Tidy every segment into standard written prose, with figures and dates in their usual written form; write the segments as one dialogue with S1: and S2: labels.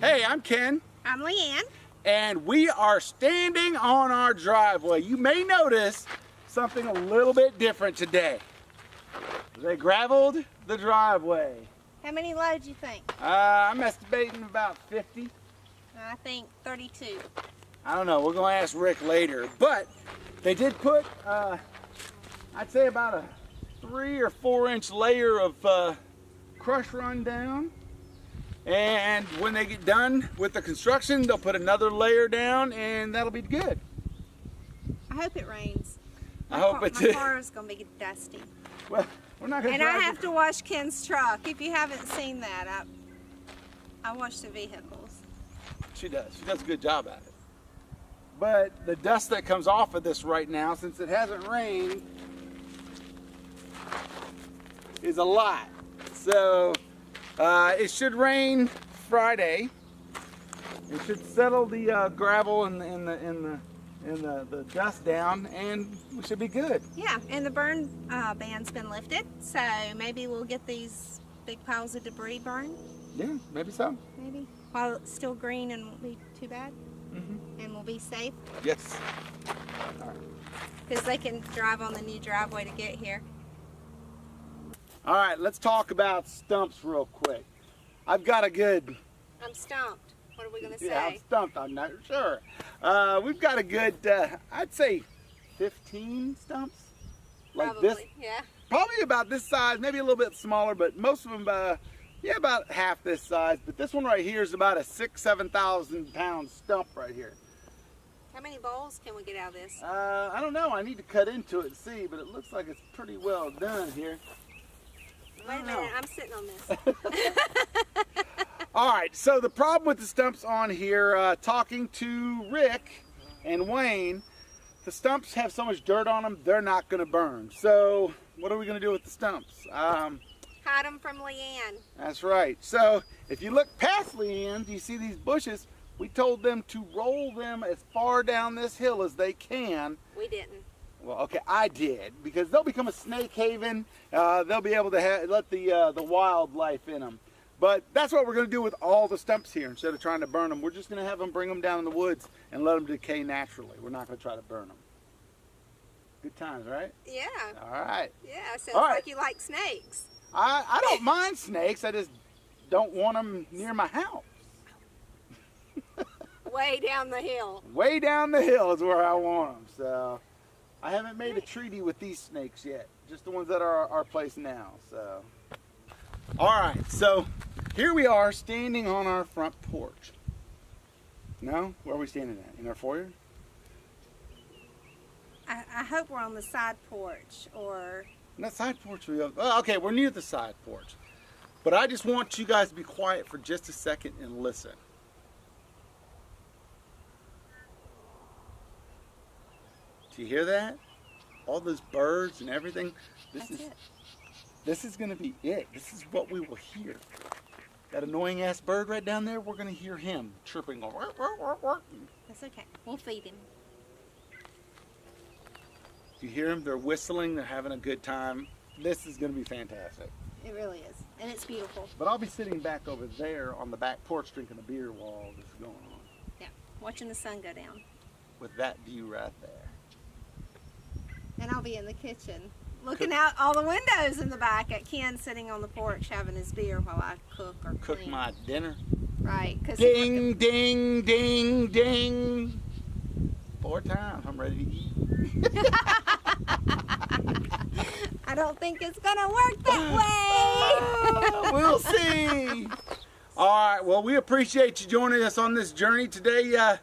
S1: Hey, I'm Ken.
S2: I'm Leanne.
S1: And we are standing on our driveway. You may notice something a little bit different today. They graveled the driveway.
S2: How many loads you think?
S1: I'm estimating about 50.
S2: I think 32.
S1: I don't know, we're gonna ask Rick later. But they did put, I'd say about a 3 or 4 inch layer of crush run down. And when they get done with the construction, they'll put another layer down and that'll be good.
S2: I hope it rains.
S1: I hope it
S2: My car is gonna be dusty.
S1: Well, we're not gonna
S2: And I have to wash Ken's truck. If you haven't seen that, I wash the vehicles.
S1: She does. She does a good job at it. But the dust that comes off of this right now, since it hasn't rained, is a lot. So it should rain Friday. It should settle the gravel and the dust down, and we should be good.
S2: Yeah, and the burn ban's been lifted, so maybe we'll get these big piles of debris burned.
S1: Yeah, maybe so.
S2: Maybe while it's still green and won't be too bad. And we'll be safe.
S1: Yes. All right.
S2: Because they can drive on the new driveway to get here.
S1: All right, let's talk about stumps real quick. I've got a good...
S2: I'm stumped. What are we going to say?
S1: Yeah, I'm stumped. I'm not sure. We've got a good, I'd say 15 stumps. Like
S2: Probably,
S1: this.
S2: yeah.
S1: Probably about this size, maybe a little bit smaller, but most of them, yeah, about half this size. But this one right here is about a 7,000 pound stump right here.
S2: How many bowls can we get out of this?
S1: I don't know. I need to cut into it and see, but it looks like it's pretty well done here.
S2: Wait a minute, I'm sitting on this.
S1: All right, so the problem with the stumps on here, talking to Rick and Wayne, the stumps have so much dirt on them, they're not going to burn. So what are we going to do with the stumps?
S2: Hide them from Leanne.
S1: That's right. So if you look past Leanne, do you see these bushes? We told them to roll them as far down this hill as they can.
S2: We didn't.
S1: Well, okay, I did, because they'll become a snake haven. They'll be able to let the wildlife in them. But that's what we're going to do with all the stumps here. Instead of trying to burn them, we're just going to have them bring them down in the woods and let them decay naturally. We're not going to try to burn them. Good times, right?
S2: Yeah.
S1: All right.
S2: Yeah, sounds
S1: All right.
S2: like you like snakes.
S1: I don't mind snakes. I just don't want them near my house.
S2: Way down the hill.
S1: Way down the hill is where I want them. So I haven't made a treaty with these snakes yet. Just the ones that are our place now. So. All right, so here we are standing on our front porch. No? Where are we standing at? In our foyer?
S2: I hope we're on the side porch or...
S1: That side porch we have. Oh, okay, we're near the side porch. But I just want you guys to be quiet for just a second and listen. Do you hear that? All those birds and everything. This is going to be it. This is what we will hear. That annoying ass bird right down there, we're going to hear him chirping.
S2: That's okay. We'll feed him.
S1: You hear them? They're whistling. They're having a good time. This is going to be fantastic.
S2: It really is. And it's beautiful.
S1: But I'll be sitting back over there on the back porch drinking a beer while all this is going on.
S2: Yeah. Watching the sun go down.
S1: With that view right there.
S2: And I'll be in the kitchen. Looking out all the windows in the back at Ken sitting on the porch having his beer while I cook or
S1: Cook
S2: clean.
S1: my dinner.
S2: Right.
S1: Ding, ding, ding, ding. 4 times. I'm ready to eat.
S2: I don't think it's going to work that way.
S1: We'll see. All right. Well, we appreciate you joining us on this journey today.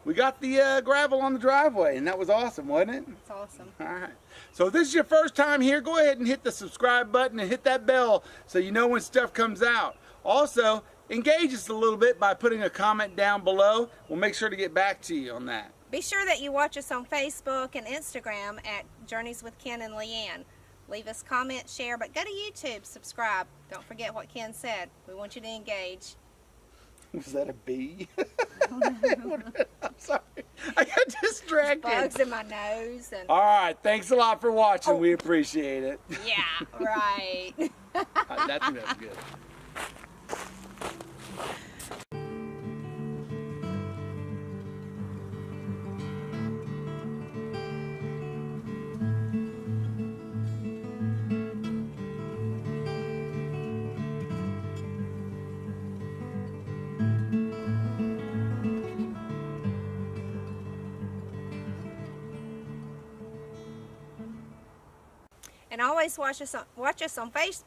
S1: We got the gravel on the driveway, and that was awesome, wasn't it?
S2: It's awesome.
S1: All right. So if this is your first time here, go ahead and hit the subscribe button and hit that bell so you know when stuff comes out. Also, engage us a little bit by putting a comment down below. We'll make sure to get back to you on that.
S2: Be sure that you watch us on Facebook and Instagram at Journeys with Ken and Leanne. Leave us comments, share, but go to YouTube, subscribe. Don't forget what Ken said. We want you to engage.
S1: Was that a bee? I'm sorry. I got distracted.
S2: Bugs in my nose. And...
S1: All right. Thanks a lot for watching. We appreciate it.
S2: Yeah, right.
S1: That's good.
S2: And always watch us on Facebook.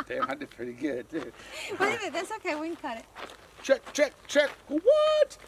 S1: Damn, I did pretty good too.
S2: Wait a minute, that's okay. We can cut it.
S1: Check. What?